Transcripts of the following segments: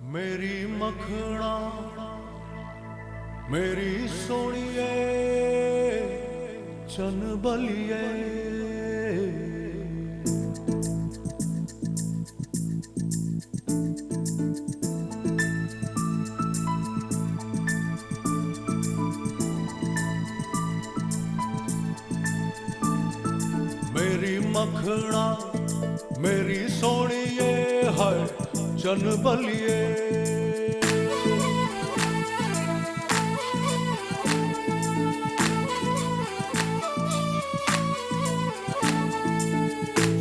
मेरी मखना मेरी सोनिए चन बलिए मेरी मखना मेरी सोनिए है चन बलिए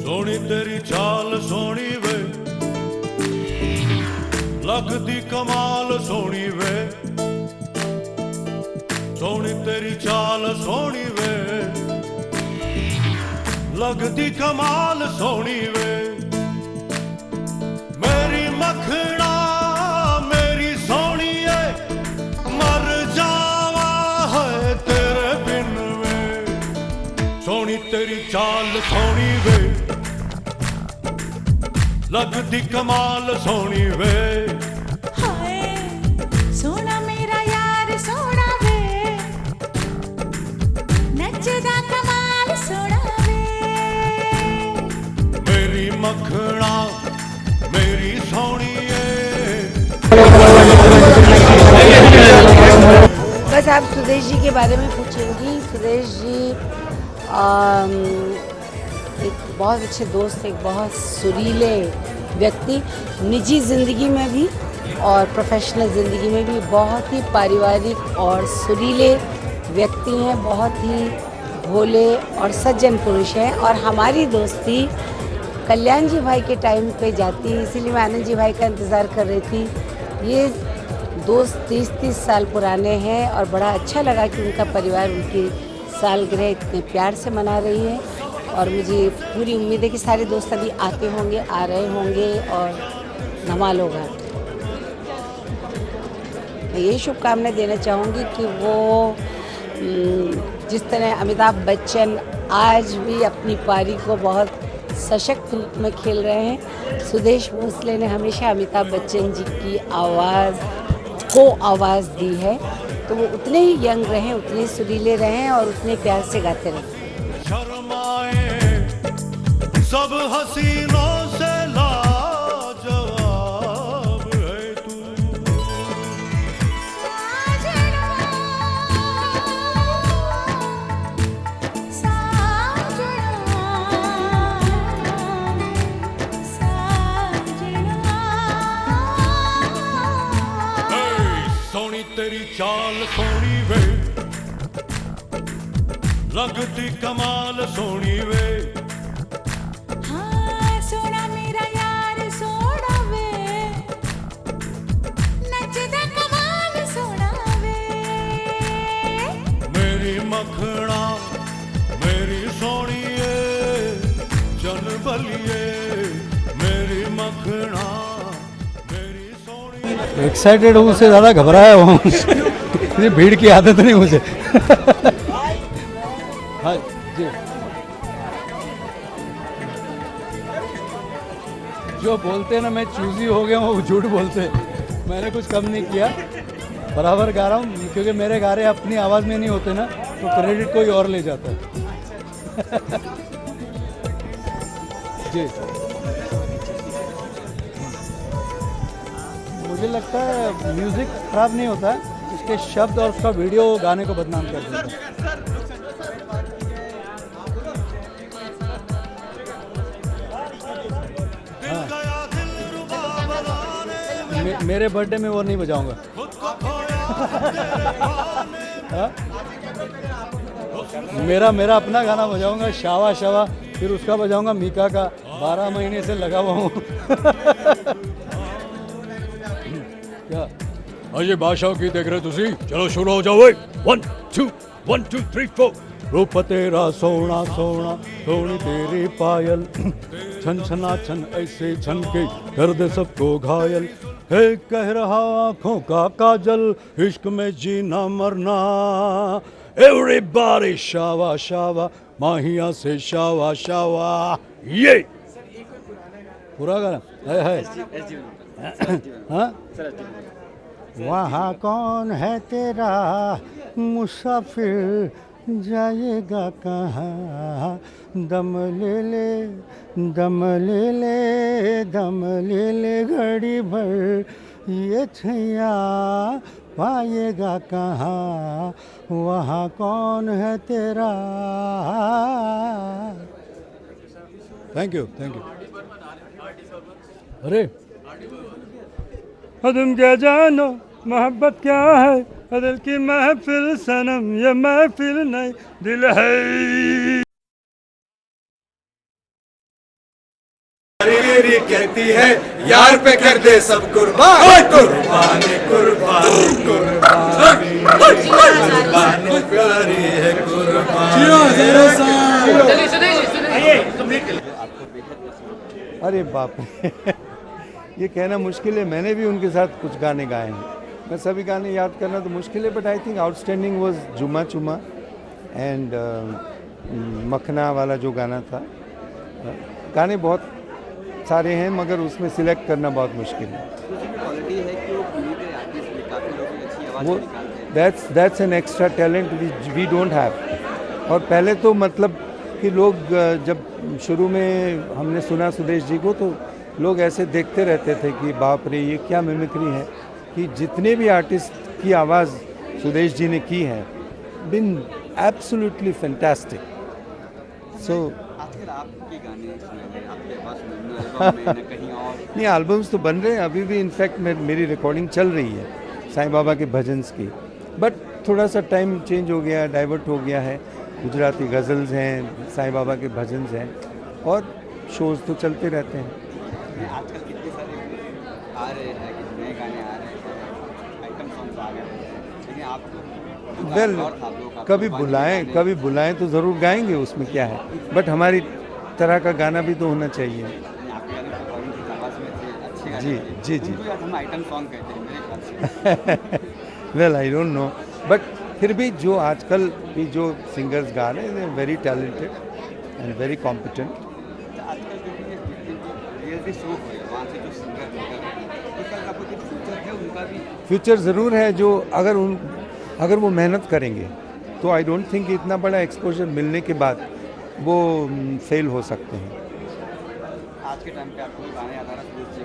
सोनी तेरी चाल सोनी वे लगदी कमाल सोनी वे सोनी तेरी चाल सोनी वे लगदी कमाल सोनी वे मेरी मखना मेरी सोनिए मर जावा है तेरे बिन वे सोनी तेरी चाल सोनी वे लगदी कमाल सोनी वे हाय सोना मेरा यार सोना वे नचदा कमाल सोना वे मेरी मखना मेरी सोनिए। बस आप सुदेश जी के बारे में पूछेंगी। सुदेश जी एक बहुत अच्छे दोस्त, एक बहुत सुरीले व्यक्ति, निजी ज़िंदगी में भी और प्रोफेशनल ज़िंदगी में भी बहुत ही पारिवारिक और सुरीले व्यक्ति हैं, बहुत ही भोले और सज्जन पुरुष हैं। और हमारी दोस्ती कल्याण जी भाई के टाइम पे जाती है, इसीलिए मैं आनंद जी भाई का इंतज़ार कर रही थी। ये दोस्त 30-30 साल पुराने हैं और बड़ा अच्छा लगा कि उनका परिवार उनकी सालगिरह इतने प्यार से मना रही है। और मुझे पूरी उम्मीद है कि सारे दोस्त अभी आते होंगे, आ रहे होंगे और धमाल होगा। मैं यही शुभकामनाएं देना चाहूँगी कि वो जिस तरह अमिताभ बच्चन आज भी अपनी पारी को बहुत सशक्त रूप में खेल रहे हैं, सुदेश भोसले ने हमेशा अमिताभ बच्चन जी की आवाज़ को आवाज़ दी है, तो वो उतने ही यंग रहें, उतने ही सुरीले रहें और उतने प्यार से गाते रहें। शर्माए सब हसीनों से लाजवाब है तू सोनी तेरी चाल सोनी वे लगती कमाल सोनी वे हाँ सोना मेरा यार सोना वे नचदा कमाल सोना वे मेरी मखना मेरी सोनिए चन बलिए मेरी मखना मेरी सोनिए। एक्साइटेड हूँ, उससे ज़्यादा घबराया हूँ। ये भीड़ की आदत नहीं मुझे। हाँ जी, जो बोलते हैं ना मैं चूजी हो गया हूँ, वो झूठ बोलते हैं। मैंने कुछ कम नहीं किया, बराबर गा रहा हूँ, क्योंकि मेरे गाने अपनी आवाज़ में नहीं होते ना, तो क्रेडिट कोई और ले जाता है। जी, मुझे लगता है म्यूज़िक खराब नहीं होता है, उसके शब्द और उसका वीडियो गाने को बदनाम कर देता है। मेरे बर्थडे में वो नहीं बजाऊंगा। मेरा अपना गाना बजाऊंगा, शावा शावा, फिर उसका बजाऊंगा मीका का 12 महीने से लगा हुआ हूँ। क्या अजय बादशाह की देख रहे तुसी? चलो शुरू हो जाओ। 1 2 1 2 3 4 रूप तेरा सोना सोना सोनी तेरी पायल छन छना छन ऐसे छन के कर दे सबको घायल है कह रहा आँखों का काजल इश्क में जीना मरना एवरीबॉडी शावा शावा माहिया से शावा शावा ये पूरा गाना है हाँ। वहाँ कौन है तेरा मुसाफिर जाएगा कहाँ, दम ले ले दम ले ले दम ले ले घड़ी भर, ये छैया पाएगा कहाँ, वहाँ कौन है तेरा। Thank you thank you. अरे तुम क्या जानो मोहब्बत क्या है, दिल की महफिल सनम ये महफिल नहीं दिल है। मेरी कहती है यार पे कर दे सब कुर्बान, कुर्बानी कुर्बानी कुर्बानी कुर्बानी प्यारी है कुर्बानी। अरे बाप रे ये कहना मुश्किल है, मैंने भी उनके साथ कुछ गाने गाए हैं, मैं सभी गाने याद करना तो मुश्किल है, but I think outstanding was जुमा चुमा एंड मखना वाला जो गाना था। गाने बहुत सारे हैं मगर उसमें सिलेक्ट करना बहुत मुश्किल है। वो that's an extra talent we don't have. और पहले तो मतलब कि लोग जब शुरू में हमने सुना सुदेश जी को तो लोग ऐसे देखते रहते थे कि बाप रे ये क्या मिमिक्री है, कि जितने भी आर्टिस्ट की आवाज़ सुदेश जी ने की है बिन एब्सोल्युटली फैंटास्टिक। सो आजकल आपके गाने आपके पास कहीं और नहीं, एल्बम्स तो बन रहे हैं अभी भी, इनफैक्ट मेरी रिकॉर्डिंग चल रही है साईं बाबा के भजन्स की, बट थोड़ा सा टाइम चेंज हो गया, डाइवर्ट हो गया है। गुजराती गज़ल्स हैं, साईं बाबा के भजन्स हैं और शोज़ तो चलते रहते हैं। आजकल कितने सारे आ रहे हैं कि नए गाने आ रहे हैं, आइटम सॉन्ग्स आ गए हैं, लेकिन आपको वेल कभी बुलाएं तो ज़रूर गाएंगे, उसमें क्या है, बट हमारी तरह का गाना भी तो होना चाहिए। आपके गाने रिकॉर्डिंग की आवाज़ में थे, अच्छे गाने जी थे। जी जी। उनको आज हम आइटम सॉन्ग कहते हैं मेरे ख्याल से। Well I don't know, but फिर भी जो आजकल भी जो सिंगर्स गा रहे हैं very talented and very competent. आजकल जो भी रियलिटी शो हो रहे हैं वहाँ से जो सिंगर निकल रहे हैं, उसका आपको कुछ फ्यूचर है उनका भी? फ्यूचर ज़रूर है, जो अगर वो मेहनत करेंगे तो आई डोंट थिंक इतना बड़ा एक्सपोजर मिलने के बाद वो फेल हो सकते हैं। आज के टाइम पे आपको गाने याद आ रहा है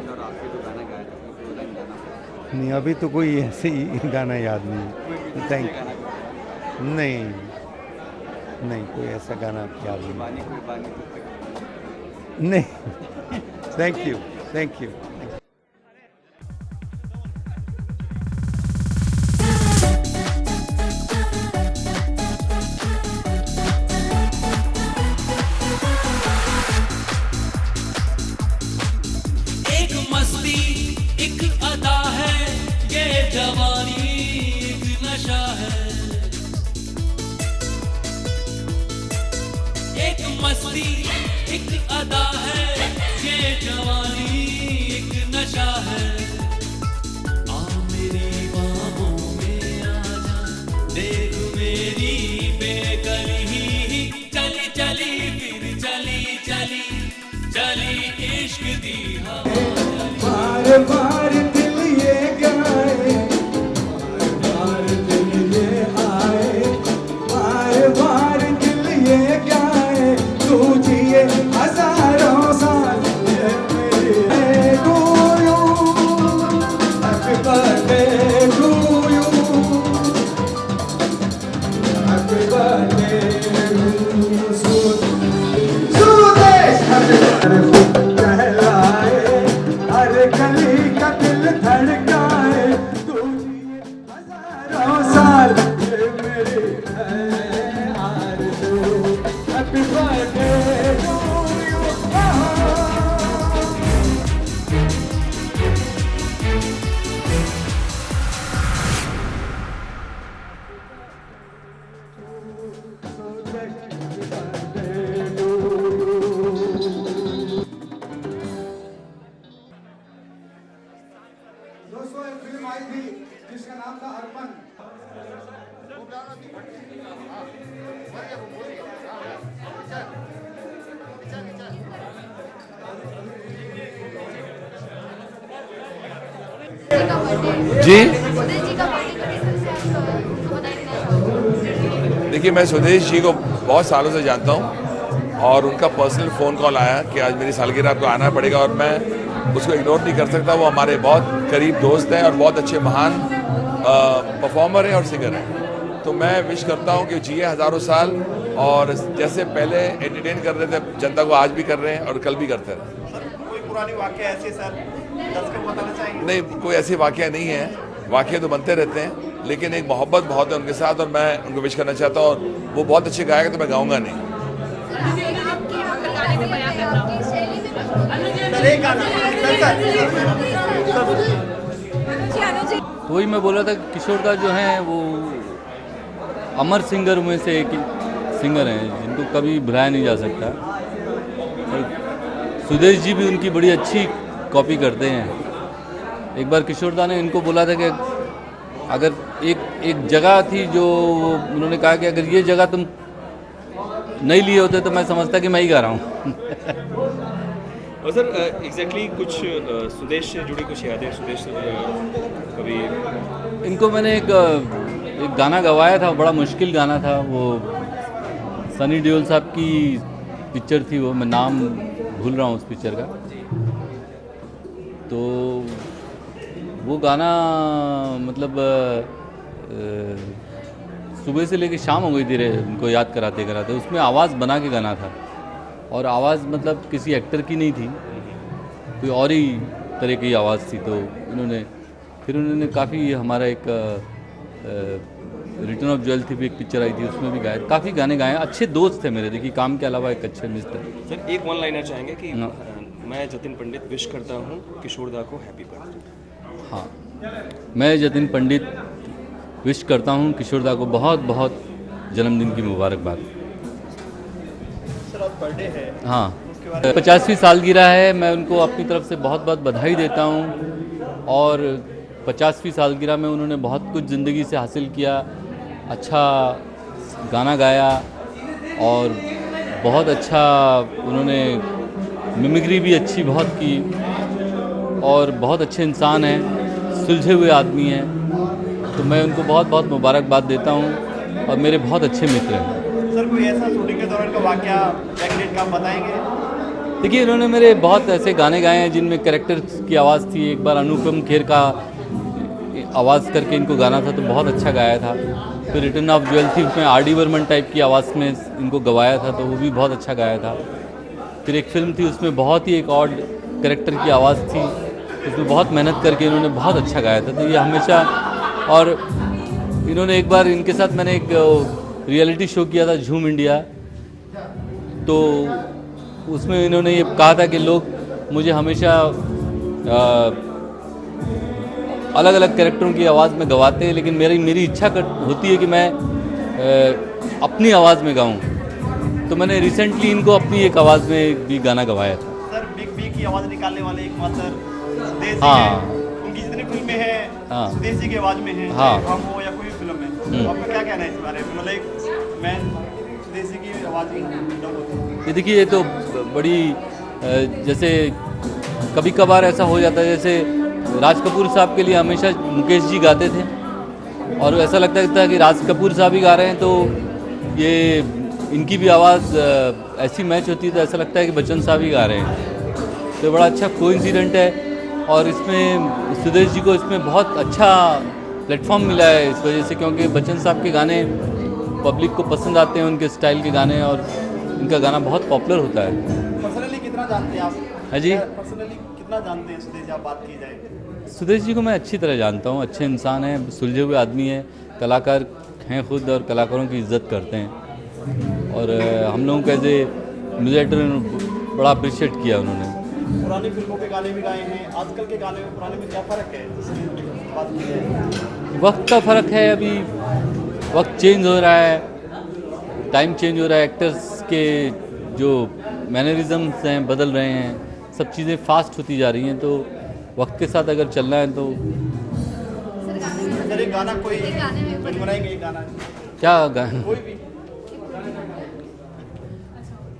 और आपके जो गाना गाया था नहीं, अभी तो कोई ऐसे ही गाना याद नहीं। थैंक नहीं कोई ऐसा गाना याद नहीं। Thank you. एक मस्ती एक अदा है, ये जवानी एक नशा है। एक मस्ती एक अदा है, ये जवानी एक नशा है। आ मेरी बाहों में आ जा, देख मेरी बेकली, चली चली फिर चली चली चली इश्क दी बार बार दिल ये गाए, बार दिल ये आए, बार बार दिल ये गाए, तू जिए हजारों साल ये मेरे to you, happy birthday to you, happy birthday Sudesh, happy birthday कहलाए, हर गली का दिल धड़काए, तू जिए हजारों साल ये मेरी है आरज़ू, हैप्पी बर्थडे टू यू। दोस्तों एक फिल्म आई थी जिसका नाम था अर्पण। जी देखिए, मैं सुदेश जी को बहुत सालों से जानता हूँ और उनका पर्सनल फ़ोन कॉल आया कि आज मेरी सालगिरह आपको आना पड़ेगा और मैं उसको इग्नोर नहीं कर सकता। वो हमारे बहुत करीब दोस्त हैं और बहुत अच्छे महान परफॉर्मर हैं और सिंगर हैं। तो मैं विश करता हूँ कि जिए हज़ारों साल और जैसे पहले एंटरटेन कर रहे थे जनता को, आज भी कर रहे हैं और कल भी करते रहे। कोई पुरानी वाक़या ऐसी सर दर्शकों को बताना चाहेंगे? नहीं, कोई ऐसी वाक़या नहीं है, वाक़ये तो बनते रहते हैं, लेकिन एक मोहब्बत बहुत है उनके साथ और मैं उनको विश करना चाहता हूँ। और वो बहुत अच्छे गाएगा तो मैं गाऊंगा नहीं। तो वही मैं बोला था कि किशोर दा जो हैं वो अमर सिंगर में से एक सिंगर हैं जिनको कभी भुलाया नहीं जा सकता। और सुदेश जी भी उनकी बड़ी अच्छी कॉपी करते हैं। एक बार किशोर दा ने इनको बोला था कि अगर एक जगह थी जो उन्होंने कहा कि अगर ये जगह तुम नहीं लिए होते तो मैं समझता कि मैं ही गा रहा हूँ। और सर एग्जैक्टली कुछ सुदेश से जुड़ी कुछ यादें, सुदेश से कभी? इनको मैंने एक गाना गवाया था, बड़ा मुश्किल गाना था। वो सनी देओल साहब की पिक्चर थी, वो मैं नाम भूल रहा हूँ उस पिक्चर का। तो वो गाना मतलब सुबह से लेकर शाम हो गई थी उनको याद कराते कराते। उसमें आवाज़ बना के गाना था और आवाज़ मतलब किसी एक्टर की नहीं थी, कोई और ही तरह की आवाज़ थी। तो उन्होंने काफ़ी हमारा एक रिटर्न ऑफ ज्वेल्थ भी एक पिक्चर आई थी, उसमें भी गाए, काफ़ी गाने गाए। अच्छे दोस्त थे मेरे, देखिए काम के अलावा एक अच्छे मित्र। सर एक वन लाइनर चाहेंगे कि मैं जतिन पंडित विश करता हूँ किशोर दा को हैप्पी बर्थडे। हाँ, मैं जतिन पंडित विश करता हूँ किशोर दा को बहुत बहुत जन्मदिन की मुबारकबाद। सर आज बर्थडे है। हाँ, 50वीं सालगिरह है, मैं उनको अपनी तरफ से बहुत बहुत बधाई देता हूँ। और 50वीं सालगिरह में उन्होंने बहुत कुछ ज़िंदगी से हासिल किया, अच्छा गाना गाया और बहुत अच्छा उन्होंने मिमिक्री भी अच्छी बहुत की और बहुत अच्छे इंसान हैं, सुलझे हुए आदमी हैं। तो मैं उनको बहुत बहुत मुबारकबाद देता हूँ और मेरे बहुत अच्छे मित्र हैं। सर कोई ऐसा शूटिंग के दौरान का वाकया बैकडेट का बताएंगे? देखिए, इन्होंने मेरे बहुत ऐसे गाने गाए हैं जिनमें कैरेक्टर की आवाज़ थी। एक बार अनुपम खेर का आवाज़ करके इनको गाना था तो बहुत अच्छा गाया था। फिर रिटर्न ऑफ ज्वेल्थ थी, उसमें आर डी बर्मन टाइप की आवाज़ में इनको गवाया था तो वो भी बहुत अच्छा गाया था। फिर एक फिल्म थी, उसमें बहुत ही एक ऑड कैरेक्टर की आवाज़ थी, उसमें बहुत मेहनत करके इन्होंने बहुत अच्छा गाया था। तो ये हमेशा, और इन्होंने एक बार इनके साथ मैंने एक रियलिटी शो किया था झूम इंडिया, तो उसमें इन्होंने ये कहा था कि लोग मुझे हमेशा अलग अलग कैरेक्टरों की आवाज़ में गवाते हैं, लेकिन मेरी इच्छा होती है कि मैं अपनी आवाज़ में गाऊं। तो मैंने रिसेंटली इनको अपनी एक आवाज़ में भी गाना गवाया था। सर बिग बी की आवाज़ निकालने वाले एकमात्र सुदेश जी हाँ। हैं। उनकी जितनी फिल्में हैं हाँ। सुदेश जी की आवाज़ में हैं, हाँ। चाहे हम हो या कोई फिल्म है। तो आपका क्या कहना है इस बारे में? मतलब मैं सुदेश जी की आवाज़ में डब होती है। ये देखिए, ये तो बड़ी जैसे कभी कभार ऐसा हो जाता है, जैसे राज कपूर साहब के लिए हमेशा मुकेश जी गाते थे और ऐसा लगता था कि राज कपूर साहब ही गा रहे हैं, तो ये इनकी भी आवाज़ ऐसी मैच होती है तो ऐसा लगता है कि बच्चन साहब ही गा रहे हैं। तो बड़ा अच्छा कोइंसिडेंट है और इसमें सुदेश जी को इसमें बहुत अच्छा प्लेटफॉर्म मिला है इस वजह से, क्योंकि बच्चन साहब के गाने पब्लिक को पसंद आते हैं, उनके स्टाइल के गाने, और इनका गाना बहुत पॉपुलर होता है। पर्सनली कितना जानते हैं आप? हाँ जी, पर्सनली कितना जानते हैं सुदेश जी, आप बात की जाए? सुदेश जी को मैं अच्छी तरह जानता हूँ, अच्छे इंसान हैं, सुलझे हुए आदमी हैं, कलाकार हैं खुद और कलाकारों की इज्जत करते हैं। और हम लोगों को एज ए म्यूजिक बड़ा अप्रिशिएट किया उन्होंने। पुरानी फिल्मों के गाने भी गाए हैं, आजकल के गाने में पुराने में क्या फ़र्क है? बात की जाए वक्त का फ़र्क है, अभी वक्त चेंज हो रहा है, टाइम चेंज हो रहा है, एक्टर्स के जो मैनरिज़म्स हैं बदल रहे हैं, सब चीज़ें फास्ट होती जा रही हैं, तो वक्त के साथ अगर चलना है तो सर एक गाना कोई गुनगुनाएंगे? एक गाना क्या गाना? कोई भी।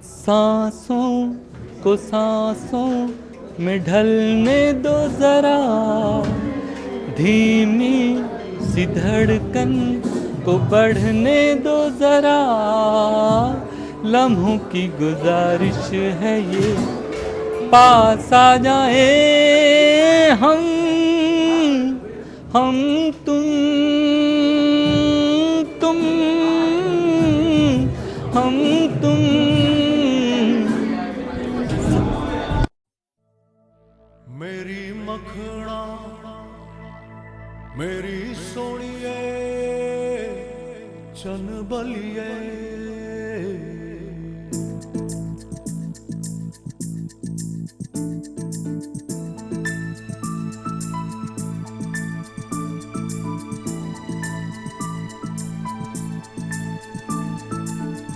सांसों को सांसों में ढलने दो जरा, धीमी सी धड़कन को बढ़ने दो जरा, लम्हों की गुजारिश है ये, पास आ जाए हम तुम हम तुम। मेरी मखना मेरी सोनिए चन बलिए,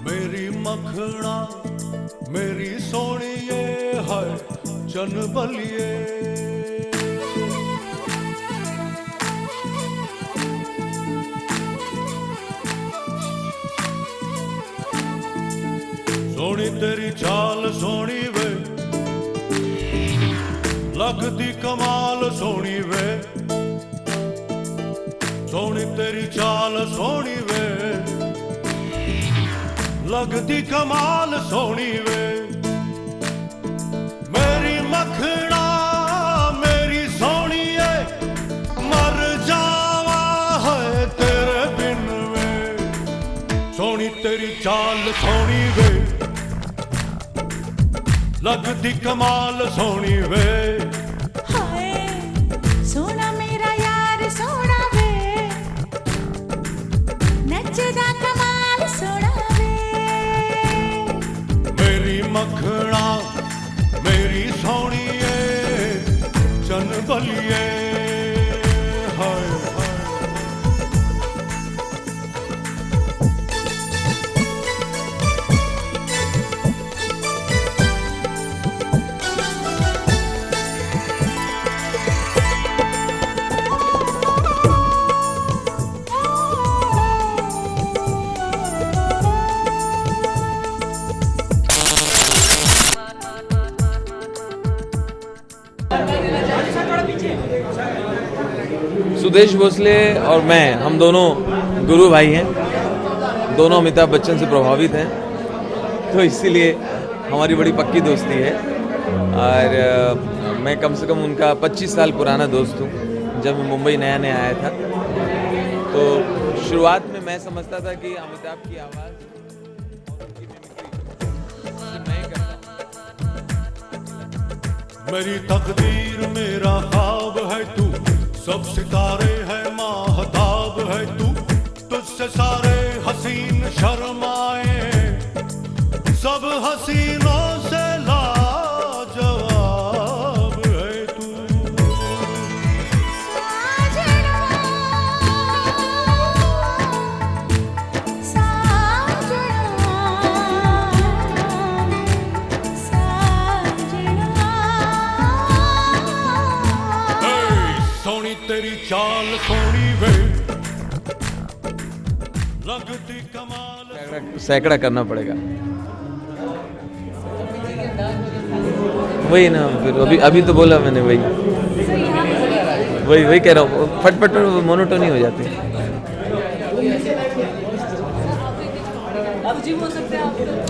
मेरी मखना मेरी सोनिए है चन बलिए। सोनी तेरी चाल सोनी वे, लगदी कमाल सोनी वे, सोनी तेरी चाल सोनी वे, लगदी कमाल सोनी वे। मेरी मखना मेरी सोनिए मर जावा है तेरे बिन वे, सोनी तेरी चाल सोनी वे, लगदी कमाल सोनी वे। हाय सोना मेरा यार सोना वे, नचदा कमाल सोना वे। मेरी मखना मेरी सोनिए चन बलिए, हाय हाय। सुदेश भोसले और मैं, हम दोनों गुरु भाई हैं, दोनों अमिताभ बच्चन से प्रभावित हैं, तो इसीलिए हमारी बड़ी पक्की दोस्ती है। और मैं कम से कम उनका 25 साल पुराना दोस्त हूँ। जब मैं मुंबई नया नया आया था तो शुरुआत में मैं समझता था कि अमिताभ की आवाज़ और उनकी मिमिक्री मैं करता हूँ। मेरी तकदीर मेरा ख्वाब है तू, सब सितारे है माहताब है तू, तुझसे सारे हसीन शर्माए, सब हसीनों से लाजवाब है तू। सोनी तेरी चाल सोनी वे, लगती कमाल। सैकड़ा करना पड़ेगा, वही ना। फिर अभी तो बोला मैंने, वही कह रहा हूँ, फटफट मोनोटोनी हो जाती है।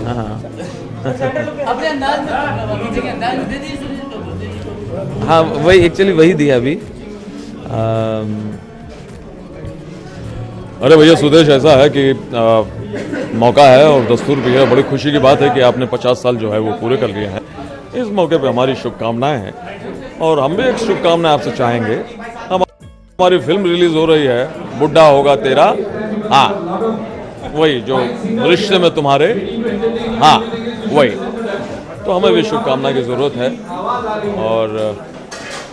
हाँ हाँ, वही एक्चुअली वही दिया अभी। अरे भैया सुदेश, ऐसा है कि मौका है और दस्तूर भी है, बड़ी खुशी की बात है कि आपने 50 साल जो है वो पूरे कर लिए हैं। इस मौके पे हमारी शुभकामनाएं हैं और हम भी एक शुभकामना आपसे चाहेंगे। हमारी फिल्म रिलीज हो रही है, बुढ़ा होगा तेरा, हाँ वही जो रिश्ते में तुम्हारे, हाँ वही। तो हमें भी शुभकामना की ज़रूरत है। और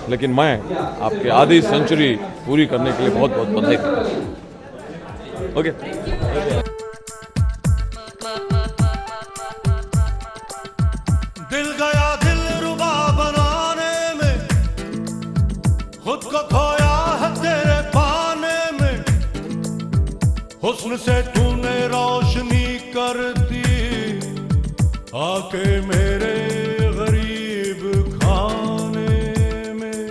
लेकिन मैं आपके आधी सेंचुरी पूरी करने के लिए बहुत बहुत बधाई देता हूँ। ओके। दिल गया दिल रुबा बनाने में, खुद को खोया है तेरे पाने में, हुस्न से तूने रोशनी कर दी, आके मेरे गरीब खाने में।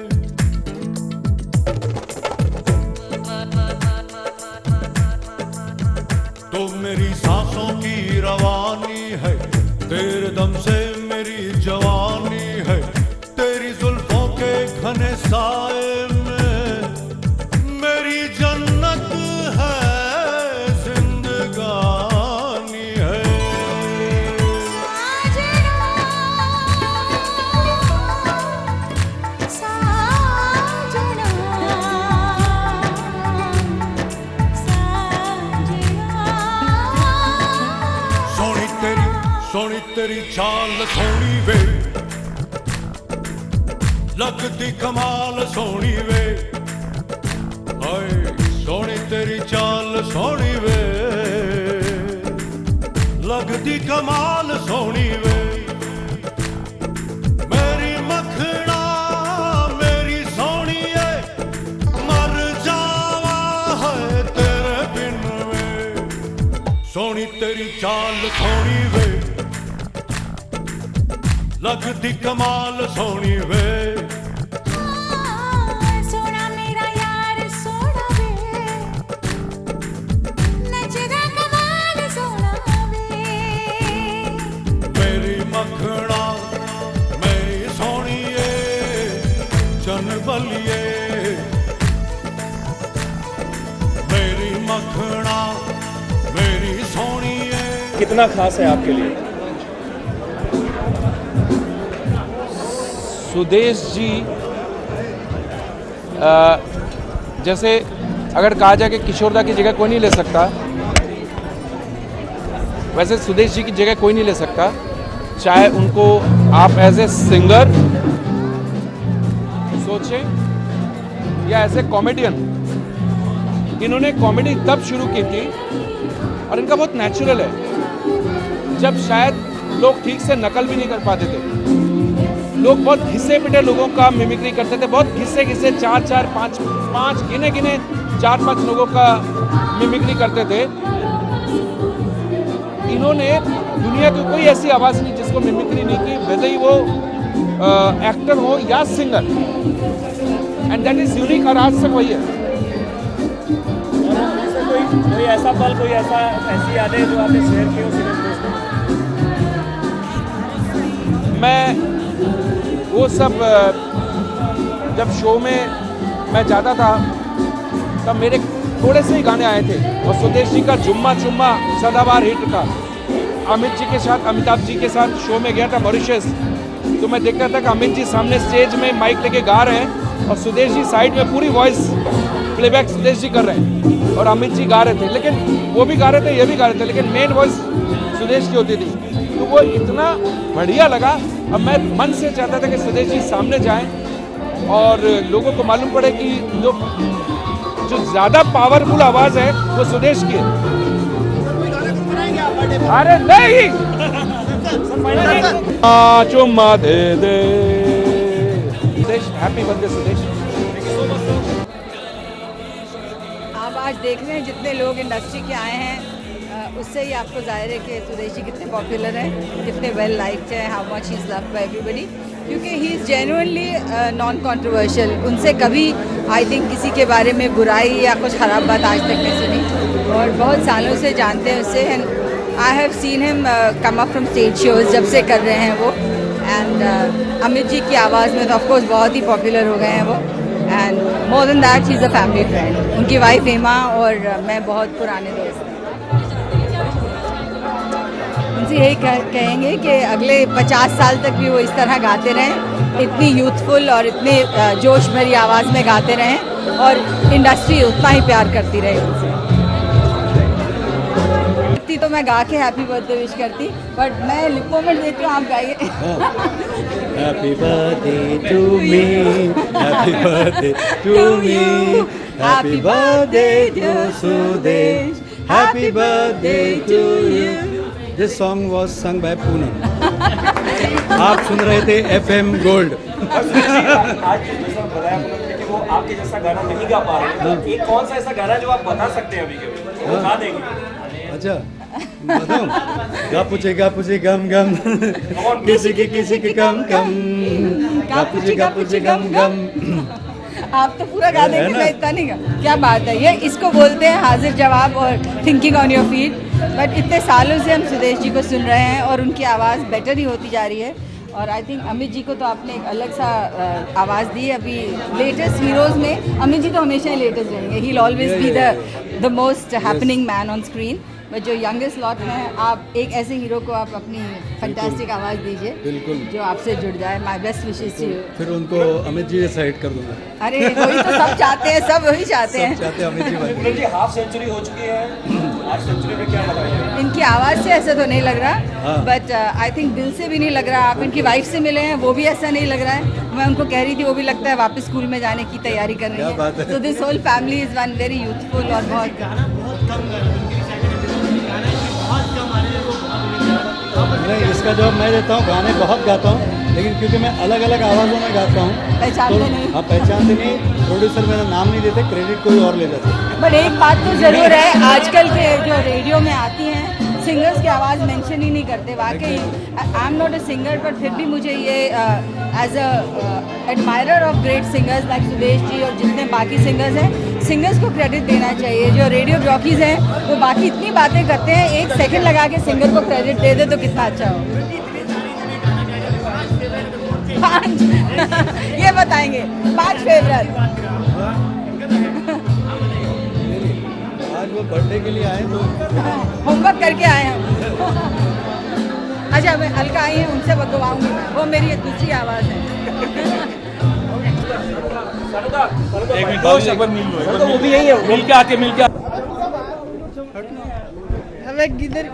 तो मेरी सांसों की रवानी है, तेरे दम से मेरी जवानी है, तेरी जुल्फों के घने साए में मेरी जन्नत है, जिंदगानी है। सोनी तेरी चाल सोनी वे, लगदी कमाल सोनी वे, हाय सोनी तेरी चाल सोनी वे, लगदी कमाल सोनी वे, मेरी मखना मेरी सोनी है, मर जावा है तेरे बिन वे, सोनी तेरी चाल सोनी वे, लगदी कमाल सोनी वे। सोना मेरा यार सोना वे, नचदा कमाल सोना वे, मेरी मखना मेरी सोनिए चन बलिए, मेरी मखना मेरी सोनिए। कितना खास है आपके लिए? सुदेश जी जैसे अगर कहा जाए कि किशोरदा की जगह कोई नहीं ले सकता, वैसे सुदेश जी की जगह कोई नहीं ले सकता। चाहे उनको आप एज ए सिंगर सोचें या एज ए कॉमेडियन, इन्होंने कॉमेडी तब शुरू की थी और इनका बहुत नेचुरल है जब शायद लोग ठीक से नकल भी नहीं कर पाते थे। लोग बहुत घिसे पिटे लोगों का मिमिक्री करते थे, बहुत घिसे घिसे 4-4, 5-5 गिने 4-5 लोगों का मिमिक्री करते थे। इन्होंने दुनिया की कोई ऐसी आवाज़ नहीं जिसको मिमिक्री नहीं की, वैसे ही वो एक्टर हो या singer, and that is unique. और आज तक वही है। कोई ऐसा पल, कोई ऐसी यादें जो आपने शेयर की हो सुदेश बोस में? मैं वो सब जब शो में मैं जाता था तब मेरे थोड़े से ही गाने आए थे, और सुदेश जी का जुम्मा चुम्मा सदाबहार हिट था। अमित जी के साथ, अमिताभ जी के साथ शो में गया था मॉरिशस, तो मैं देखता था कि अमित जी सामने स्टेज में माइक लेके गा रहे हैं और सुदेश जी साइड में पूरी वॉइस प्लेबैक सुदेश जी कर रहे हैं और अमित जी गा रहे थे, लेकिन वो भी गा रहे थे, ये भी गा रहे थे, लेकिन मेन वॉइस सुदेश की होती थी। तो वो इतना बढ़िया लगा। अब मैं मन से चाहता था कि सुदेश जी सामने जाएं और लोगों को मालूम पड़े कि जो ज़्यादा पावरफुल आवाज़ है वो सुदेश की है। अरे नहीं, चुम्मा दे दे। Sudesh, happy birthday Sudesh. आप आज देख रहे हैं जितने लोग इंडस्ट्री के आए हैं, उससे ही आपको जाहिर है कि सुदेश जी कितने पॉपुलर हैं, कितने वेल लाइक्ड हैं, how much he is loved by everybody, क्योंकि he is genuinely non controversial. उनसे कभी आई थिंक किसी के बारे में बुराई या कुछ ख़राब बात आज तक नहीं सुनी, और बहुत सालों से जानते हैं उससे। And I have seen him come up from stage shows जब से कर रहे हैं वो, एंड अमित जी की आवाज़ में तो ऑफकोर्स बहुत ही पॉपुलर हो गए हैं वो। And more than that he is a family friend. उनकी वाइफ हेमा और मैं बहुत पुराने दोस्त हैं। उनसे यही कहेंगे कि अगले 50 साल तक भी वो इस तरह गाते रहें, इतनी यूथफुल और इतने जोश भरी आवाज़ में गाते रहें, और इंडस्ट्री उतना ही प्यार करती रहे उनसे। तो मैं गा के हैप्पी बर्थडे विश करती, बट मैं लिप मोमेंट देती हूँ, आप गाइए। Happy birthday to me, happy birthday to me, happy birthday to Sudesh, happy birthday to you. This song was सung by पूनम। आप सुन रहे थे FM गोल्ड। आज जैसा बताया उन्होंने कि वो आपके जैसा गाना नहीं गा पा रहे हैं, एक कौन सा ऐसा गाना जो आप बता सकते हैं अभी के वो गा देंगे? अच्छा बताऊं? गा पूछे गम गम, किसी के कम कम, गा पूछे गम गम। आप तो पूरा गा देंगे, मैं इतना नहीं गा। क्या बात है, ये इसको बोलते हैं हाजिर जवाब और thinking on your feet. But इतने सालों से हम सुदेश जी को सुन रहे हैं और उनकी आवाज़ बेटर ही होती जा रही है। और आई थिंक अमित जी को तो आपने एक अलग सा आवाज़ दी है। अभी लेटेस्ट हीरोज़ में अमित जी तो हमेशा ही लेटेस्ट रहेंगे। He will always be the most happening man on screen. But जो यंगेस्ट लॉट हैं, आप एक ऐसे हीरो को आप अपनी फैंटास्टिक आवाज़ दीजिए, बिल्कुल, जो आपसे जुड़ जाए। My best wishes to you. फिर उनको अमित जी से हिट कर दूंगा। अरे वही तो सब चाहते हैं, सब वही चाहते हैं। चाहते हैं अमित जी बन पूनम जी हाफ सेंचुरी हो चुकी है, हाफ सेंचुरी में क्या बताइए? इनकी आवाज़ से ऐसा तो नहीं लग रहा, बट आई थिंक दिल से भी नहीं लग रहा। आप इनकी वाइफ से मिले हैं, वो भी ऐसा नहीं लग रहा है। मैं उनको कह रही थी, वो भी लगता है वापस स्कूल में जाने की तैयारी कर रही है। तो this whole family is one very youthful और बहुत नहीं, इसका जवाब मैं देता हूँ। गाने बहुत गाता हूँ, लेकिन क्योंकि मैं अलग अलग आवाज़ों में गाता हूँ, पहचानते नहीं। हाँ, पहचानते नहीं। प्रोड्यूसर मेरा नाम नहीं देते, क्रेडिट कोई और ले लेते। बट एक बात तो ज़रूर है, आजकल के जो रेडियो में आती हैं सिंगर्स की आवाज़ मेंशन ही नहीं करते। वाकई I am not a singer, but फिर भी मुझे ये as a admirer of great singers like Sudesh ji और जितने बाकी सिंगर्स हैं, सिंगर्स को क्रेडिट देना चाहिए। जो रेडियो जॉकीज़ हैं वो बाकी इतनी बातें करते हैं, एक सेकंड लगा के सिंगर को क्रेडिट दे दे तो कितना अच्छा हो। 5 ये बताएंगे 5 फेवरेट। आज वो बर्थडे के लिए आए तो होमवर्क करके आए हैं। अच्छा, मैं अलका आई हैं, उनसे बतवाऊंगी मैं, वो मेरी दूसरी आवाज़ है। एक मिनट, वो भी यही है, मिल के आके हमें किधर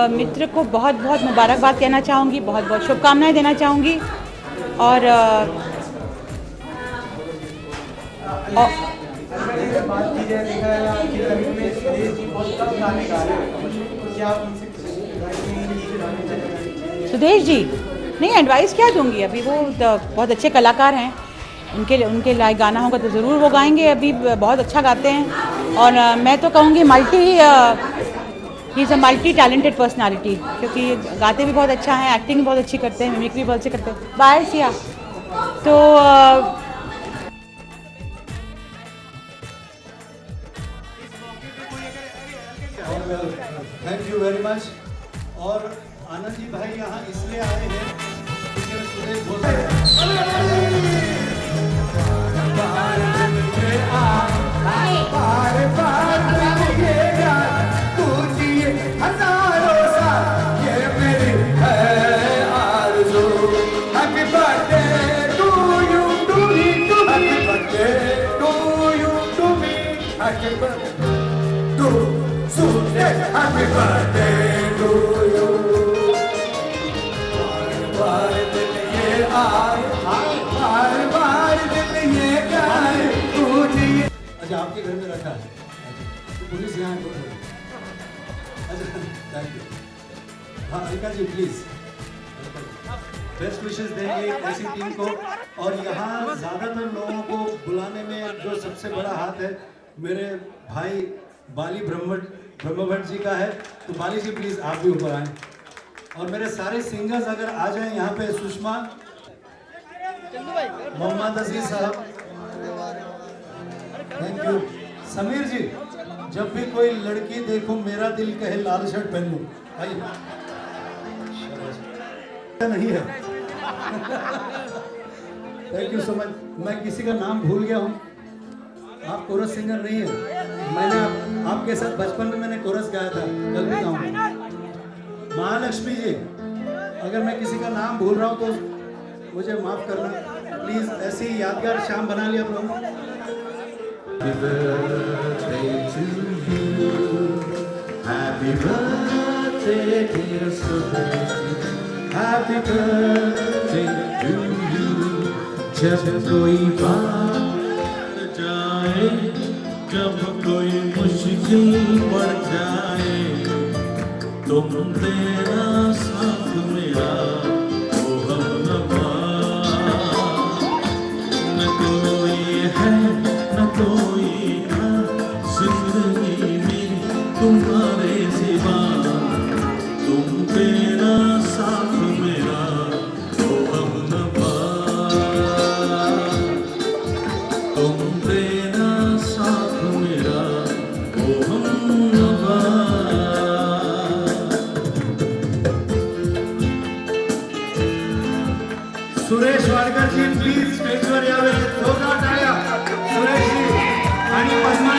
मित्र को बहुत बहुत मुबारकबाद कहना चाहूँगी, बहुत बहुत शुभकामनाएं देना चाहूँगी और सुदेश जी नहीं एडवाइस क्या दूंगी, अभी वो बहुत अच्छे कलाकार हैं, उनके लायक गाना होगा तो ज़रूर वो गाएंगे, अभी बहुत अच्छा गाते हैं और मैं तो कहूँगी ही is a multi talented personality, क्योंकि गाते भी बहुत अच्छा हैं, एक्टिंग भी बहुत अच्छी करते हैं, मिमिक्री भी बहुत अच्छी करते हैं। बाय सिया। तो थैंक यू वेरी मच। और आनंद जी भाई यहाँ इसलिए आए हैं क्योंकि Suresh Happy birthday to you. बार ये आए, बार ये गाए, अच्छा आपके घर में रखा है तो पुलिस यहाँ है। अच्छा थैंक यू। हाँ Alka ji please best wishes देंगे ऐसी टीम को। और यहाँ ज़्यादातर लोगों को बुलाने में जो सबसे बड़ा हाथ है मेरे भाई बाली ब्रह्मभट्ट जी का है, तो बाली जी प्लीज आप भी ऊपर आए। और मेरे सारे सिंगर्स अगर आ जाएं यहाँ पे, सुषमा, मोहम्मद अजीज साहब, थैंक यू। समीर जी, जब भी कोई लड़की देखो मेरा दिल कहे लाल शर्ट पहन लूं, आइए। नहीं है थैंक यू सो मच। मैं किसी का नाम भूल गया हूँ, आप कोरस सिंगर नहीं है, मैंने आपके साथ बचपन में मैंने कोरस गाया था, कल भी गाऊंगा। महालक्ष्मी जी, अगर मैं किसी का नाम भूल रहा हूँ तो मुझे माफ करना प्लीज। ऐसी यादगार शाम बना लिया आप लोग। Happy birthday dear Sudesh, Happy birthday to you। जब कोई बात जाए, जब कोई मुश्किल पड़ जाए, तुम तेरा साथ मेरा ओ हमनवा न है न कोई घर जिंदगी में तुम्हारे सिवा, तुम तेरा साथ मेरा ओ हमनवा, तुम तेरा साथ मेरा ओ हमनवा। सुरेश वाडकर जी प्लीज स्टेजवर यावे, जोरदार टाळ्या सुरेश जी आणि पद्मा.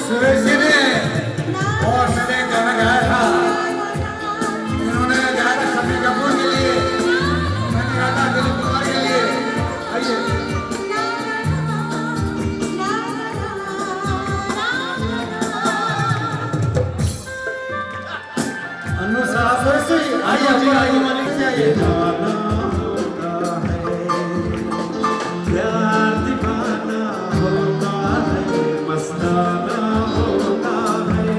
सुरेश जी ने बहुत मैंने गाना गाया था, इन्होंने गाया था शम्मी कपूर के लिए, मैंने गाया था दिलीप कुमार के लिए. आइए अन्नू साहब आइए आइए मलिक से आइए. प्यार दीवाना होता है, मस्ताना होता है,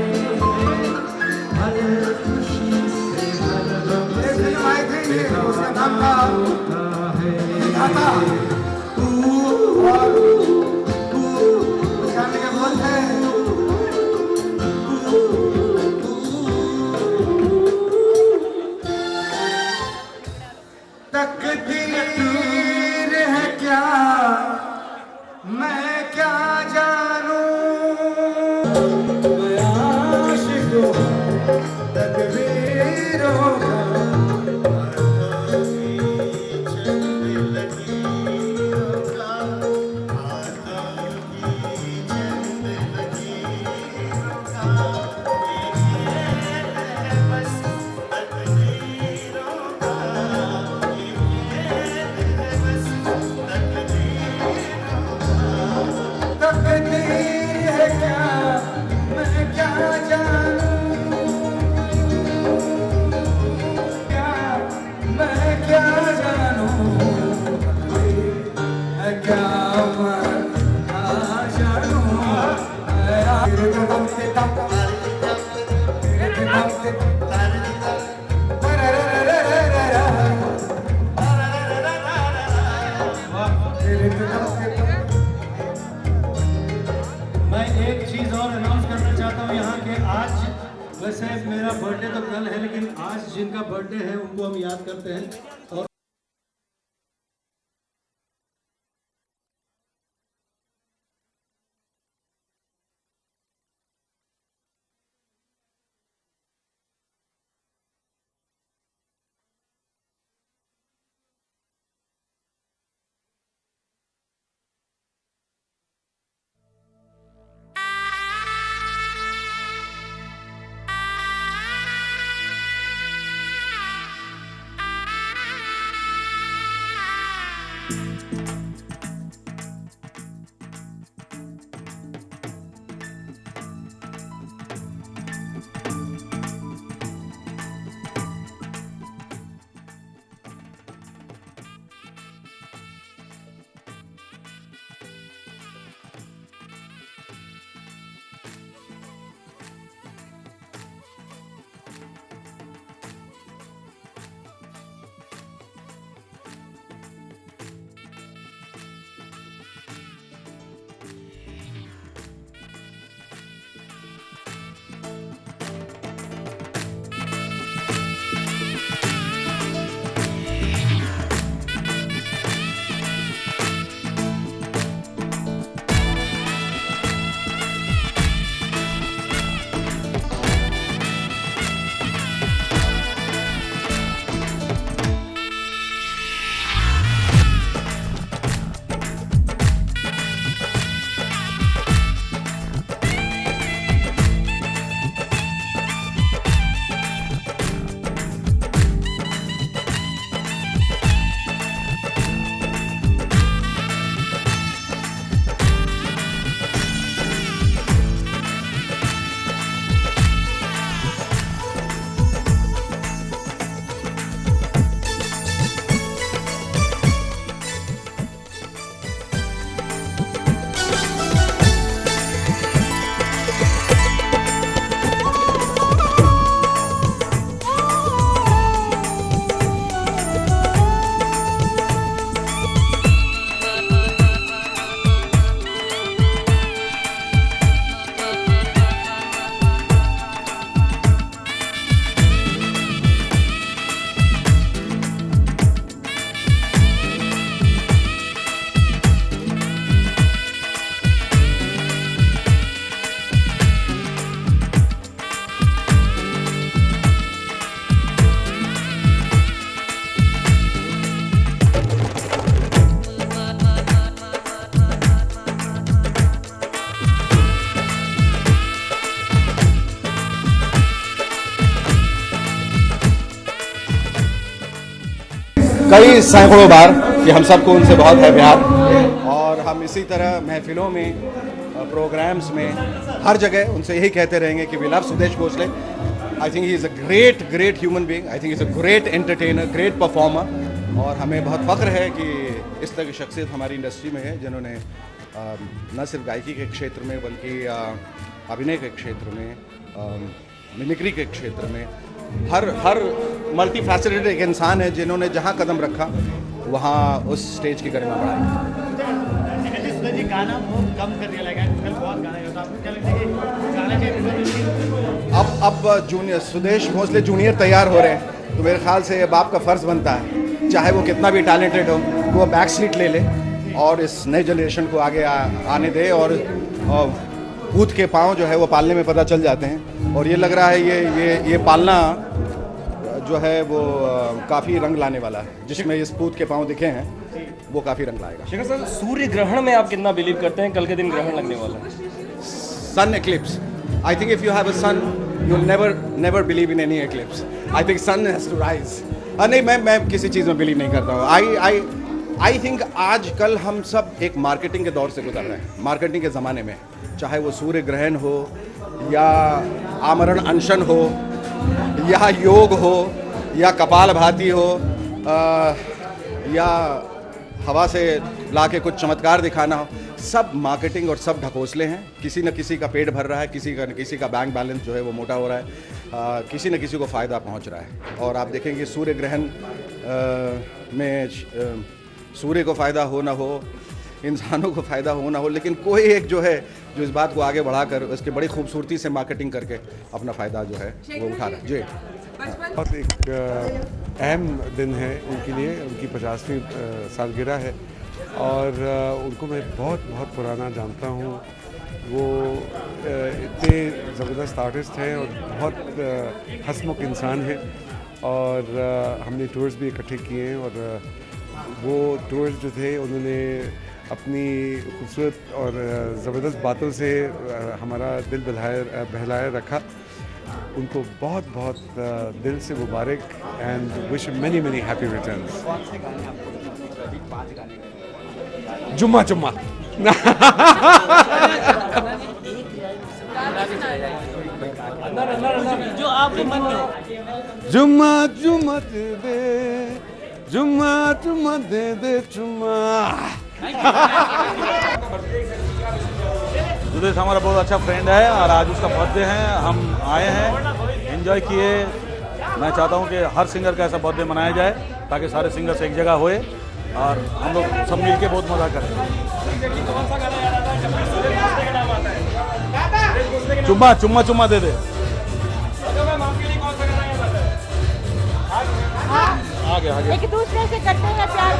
हर खुशी से हर गम से बेगाना होता है. तकदीर है क्या मैं क्या जानूं, मैं आशिक हूँ तकदीरों का, तकदीर है क्या मैं क्या जानूं, क्या मैं क्या जानूं, मैं क्या मैं जानूं. मैं एक चीज़ और अनाउंस करना चाहता हूँ यहाँ के, आज वैसे मेरा बर्थडे तो कल है, लेकिन आज जिनका बर्थडे है उनको हम याद करते हैं. और कई सैकड़ों बार कि हम सबको उनसे बहुत है प्यार, और हम इसी तरह महफिलों में, प्रोग्राम्स में, हर जगह उनसे यही कहते रहेंगे कि we love Sudesh Bhosle. I think he is a great human being, I think is a great entertainer, great performer, और हमें बहुत फ़ख्र है कि इस तरह की शख्सियत हमारी इंडस्ट्री में है जिन्होंने न सिर्फ गायकी के क्षेत्र में बल्कि अभिनय के क्षेत्र में, मिमिक्री के क्षेत्र में, हर मल्टी फैसेटेड एक इंसान है जिन्होंने जहाँ कदम रखा वहाँ उस स्टेज की गरिमा बढ़ाई। गाना बहुत कम कर दिया लगा, बहुत गाना है, तो आपको क्या लगता है कि गाना चाहिए? अब जूनियर सुदेश भोसले जूनियर तैयार हो रहे हैं, तो मेरे ख्याल से बाप का फ़र्ज़ बनता है, चाहे वो कितना भी टैलेंटेड हो, वो बैक सीट ले ले और इस नई जनरेशन को आगे आने दे, और पूत के पाँव जो है वो पालने में पता चल जाते हैं, और ये लग रहा है ये पालना जो है वो काफ़ी रंग लाने वाला है। जिसमें इस पूत के पाँव दिखे हैं वो काफ़ी रंग लाएगा। शेखर सर, सूर्य ग्रहण में आप कितना बिलीव करते हैं? कल के दिन ग्रहण लगने वाला है, sun eclipse. I think if you have a sun you never believe in any eclipse. I think sun has to rise. नहीं, मैं किसी चीज़ में बिलीव नहीं करता हूँ। आई थिंक आज कल हम सब एक मार्केटिंग के दौर से गुजर रहे हैं, मार्केटिंग के ज़माने में, चाहे वो सूर्य ग्रहण हो या आमरण अनशन हो या योग हो या कपालभाति हो या हवा से लाके कुछ चमत्कार दिखाना हो, सब मार्केटिंग और सब ढकोसले हैं। किसी न किसी का पेट भर रहा है, किसी का बैंक बैलेंस जो है वो मोटा हो रहा है, किसी न किसी को फ़ायदा पहुंच रहा है। और आप देखेंगे सूर्य ग्रहण में सूर्य को फ़ायदा हो ना हो, इंसानों को फ़ायदा हो ना हो, लेकिन कोई एक जो है जो इस बात को आगे बढ़ाकर उसके बड़ी खूबसूरती से मार्केटिंग करके अपना फ़ायदा जो है वो उठा रहा है। जी, बहुत एक अहम दिन है उनके लिए, उनकी 50वीं सालगिरह है, और उनको मैं बहुत पुराना जानता हूँ। वो इतने ज़बरदस्त आर्टिस्ट हैं और बहुत हंसमुख इंसान हैं, और हमने टूर्स भी इकट्ठे किए हैं, और वो टूर्स जो थे उन्होंने अपनी खूबसूरत और ज़बरदस्त बातों से हमारा दिल बहलाए रखा। उनको बहुत दिल से मुबारक, and wish many happy returns. जुम्मा जो आपके मन में हो। जुम्मा दे दे जुम्मा। सुदेश हमारा बहुत अच्छा फ्रेंड है, और आज उसका बर्थडे है, हम आए हैं, एंजॉय किए। मैं चाहता हूं कि हर सिंगर का ऐसा बर्थडे मनाया जाए, ताकि सारे सिंगर्स एक जगह होए और हम लोग सब मिल के बहुत मज़ा करें। चुम्मा दे दे। आगे एक दूसरे से करते हैं प्यार।